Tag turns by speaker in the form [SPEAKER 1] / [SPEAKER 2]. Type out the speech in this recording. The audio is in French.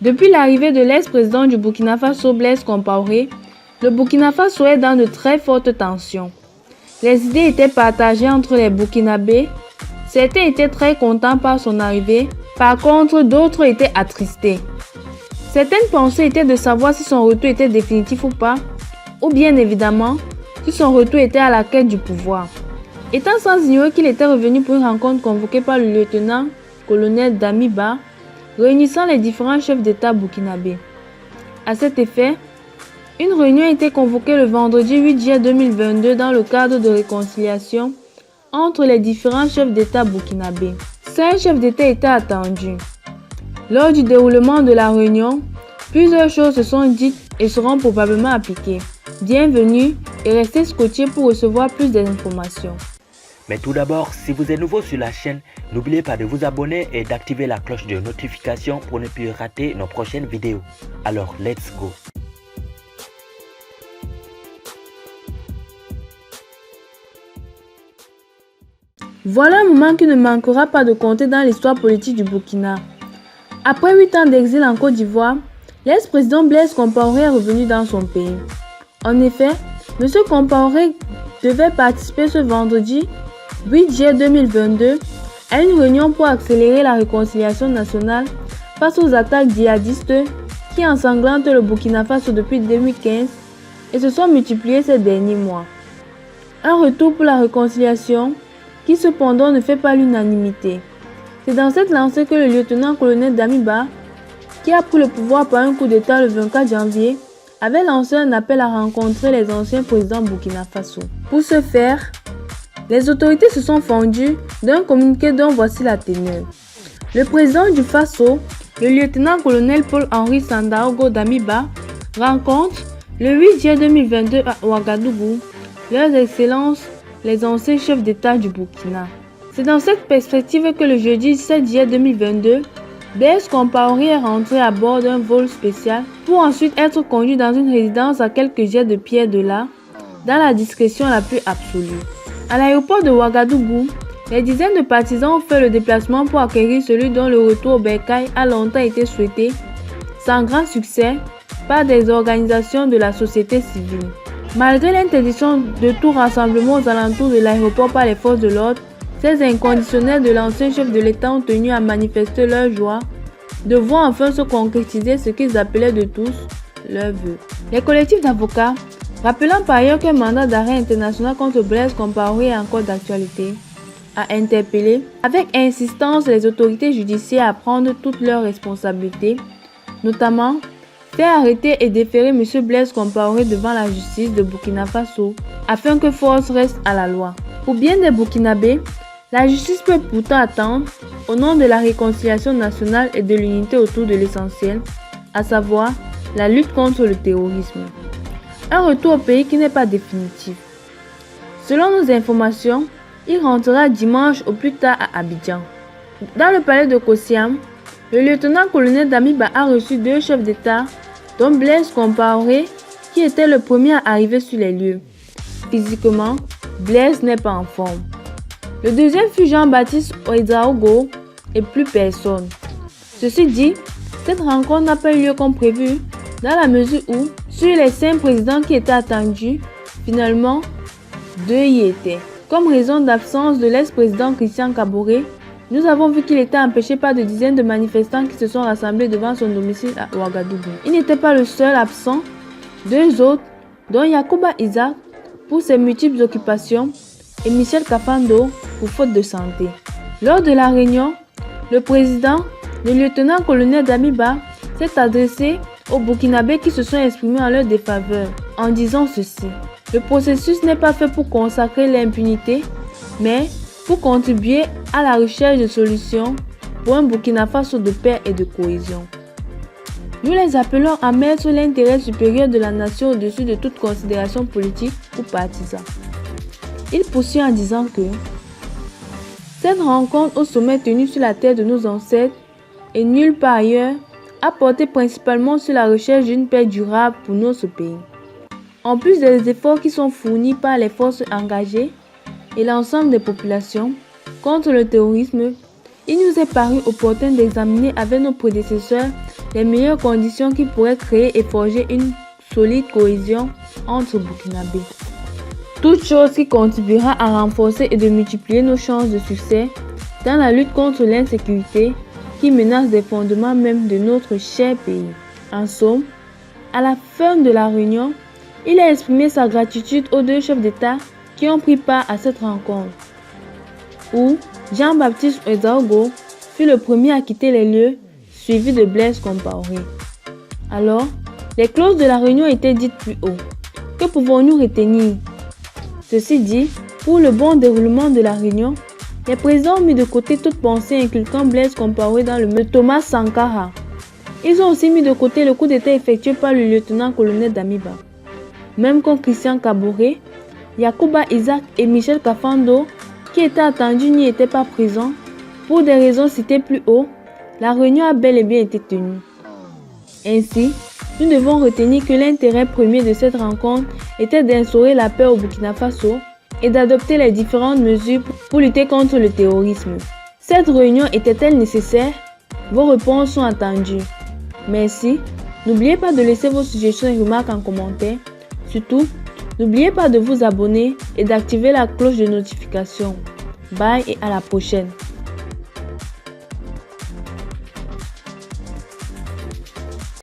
[SPEAKER 1] Depuis l'arrivée de l'ex-président du Burkina Faso, Blaise Compaoré, le Burkina Faso est dans de très fortes tensions. Les idées étaient partagées entre les Burkinabés. Certains étaient très contents par son arrivée, par contre d'autres étaient attristés. Certaines pensées étaient de savoir si son retour était définitif ou pas, ou bien évidemment, si son retour était à la quête du pouvoir. Étant sans ignorer qu'il était revenu pour une rencontre convoquée par le lieutenant-colonel Damiba, réunissant les différents chefs d'État burkinabés. À cet effet, une réunion a été convoquée le vendredi 8 juillet 2022 dans le cadre de réconciliation entre les différents chefs d'État burkinabés. 5 chefs d'État étaient attendus. Lors du déroulement de la réunion, plusieurs choses se sont dites et seront probablement appliquées. Bienvenue et restez scotchés pour recevoir plus d'informations.
[SPEAKER 2] Mais tout d'abord, si vous êtes nouveau sur la chaîne, n'oubliez pas de vous abonner et d'activer la cloche de notification pour ne plus rater nos prochaines vidéos. Alors, let's go!
[SPEAKER 1] Voilà un moment qui ne manquera pas de compter dans l'histoire politique du Burkina. Après 8 ans d'exil en Côte d'Ivoire, l'ex-président Blaise Compaoré est revenu dans son pays. En effet, M. Compaoré devait participer ce vendredi 8 juillet 2022 à une réunion pour accélérer la réconciliation nationale face aux attaques djihadistes qui ensanglantent le Burkina Faso depuis 2015 et se sont multipliées ces derniers mois. Un retour pour la réconciliation qui cependant ne fait pas l'unanimité. C'est dans cette lancée que le lieutenant-colonel Damiba, qui a pris le pouvoir par un coup d'État le 24 janvier, avait lancé un appel à rencontrer les anciens présidents Burkina Faso. Pour ce faire, les autorités se sont fendues d'un communiqué dont voici la teneur. Le président du Faso, le lieutenant-colonel Paul-Henri Sandaogo Damiba, rencontre le 8 juillet 2022 à Ouagadougou leurs excellences les anciens chefs d'État du Burkina. C'est dans cette perspective que le jeudi 7 juillet 2022, Blaise Compaoré est rentré à bord d'un vol spécial pour ensuite être conduit dans une résidence à quelques jets de pierre de là, dans la discrétion la plus absolue. À l'aéroport de Ouagadougou, les dizaines de partisans ont fait le déplacement pour acquérir celui dont le retour au bercail a longtemps été souhaité, sans grand succès, par des organisations de la société civile. Malgré l'interdiction de tout rassemblement aux alentours de l'aéroport par les forces de l'ordre, ces inconditionnels de l'ancien chef de l'État ont tenu à manifester leur joie de voir enfin se concrétiser ce qu'ils appelaient de tous leurs vœux. Les collectifs d'avocats, rappelant par ailleurs qu'un mandat d'arrêt international contre Blaise Compaoré est encore d'actualité, a interpellé avec insistance les autorités judiciaires à prendre toutes leurs responsabilités, notamment faire arrêter et déférer M. Blaise Compaoré devant la justice de Burkina Faso afin que force reste à la loi. Pour bien des Burkinabés, la justice peut pourtant attendre au nom de la réconciliation nationale et de l'unité autour de l'essentiel, à savoir la lutte contre le terrorisme. Un retour au pays qui n'est pas définitif. Selon nos informations, il rentrera dimanche au plus tard à Abidjan. Dans le palais de Kossiam, le lieutenant-colonel Damiba a reçu 2 chefs d'État, dont Blaise Compaoré, qui était le premier à arriver sur les lieux. Physiquement, Blaise n'est pas en forme. Le deuxième fut Jean-Baptiste Ouedraogo et plus personne. Ceci dit, cette rencontre n'a pas eu lieu comme prévu, dans la mesure où, sur les 5 présidents qui étaient attendus, finalement, 2 y étaient. Comme raison d'absence de l'ex-président Christian Kaboré, nous avons vu qu'il était empêché par de dizaines de manifestants qui se sont rassemblés devant son domicile à Ouagadougou. Il n'était pas le seul absent. 2 autres, dont Yacouba Isaac pour ses multiples occupations et Michel Kafando pour faute de santé. Lors de la réunion, le président, le lieutenant-colonel Damiba, s'est adressé aux Burkinabés qui se sont exprimés en leur défaveur en disant ceci. Le processus n'est pas fait pour consacrer l'impunité, mais pour contribuer à la recherche de solutions pour un Burkina Faso de paix et de cohésion. Nous les appelons à mettre l'intérêt supérieur de la nation au-dessus de toute considération politique ou partisane. Il poursuit en disant que cette rencontre au sommet tenue sur la terre de nos ancêtres et nulle part ailleurs a porté principalement sur la recherche d'une paix durable pour notre pays. En plus des efforts qui sont fournis par les forces engagées et l'ensemble des populations contre le terrorisme, il nous est paru opportun d'examiner avec nos prédécesseurs les meilleures conditions qui pourraient créer et forger une solide cohésion entre Burkinabés. Toute chose qui contribuera à renforcer et de multiplier nos chances de succès dans la lutte contre l'insécurité qui menace des fondements même de notre cher pays. En somme, à la fin de la réunion, il a exprimé sa gratitude aux deux chefs d'État qui ont pris part à cette rencontre, où Jean-Baptiste Ouédraogo fut le premier à quitter les lieux, suivi de Blaise Compaoré. Alors, les clauses de la réunion étaient dites plus haut. Que pouvons-nous retenir? Ceci dit, pour le bon déroulement de la réunion, les présidents ont mis de côté toute pensée inculquant Blaise Compaoré dans le meurtre de Thomas Sankara. Ils ont aussi mis de côté le coup d'État effectué par le lieutenant-colonel Damiba. Même quand Christian Kaboré, Yacouba Isaac et Michel Kafando, qui étaient attendus, n'y étaient pas présents, pour des raisons citées plus haut, la réunion a bel et bien été tenue. Ainsi, nous devons retenir que l'intérêt premier de cette rencontre était d'instaurer la paix au Burkina Faso et d'adopter les différentes mesures pour lutter contre le terrorisme. Cette réunion était-elle nécessaire? Vos réponses sont attendues. Merci. N'oubliez pas de laisser vos suggestions et remarques en commentaire. Surtout, n'oubliez pas de vous abonner et d'activer la cloche de notification. Bye et à la prochaine.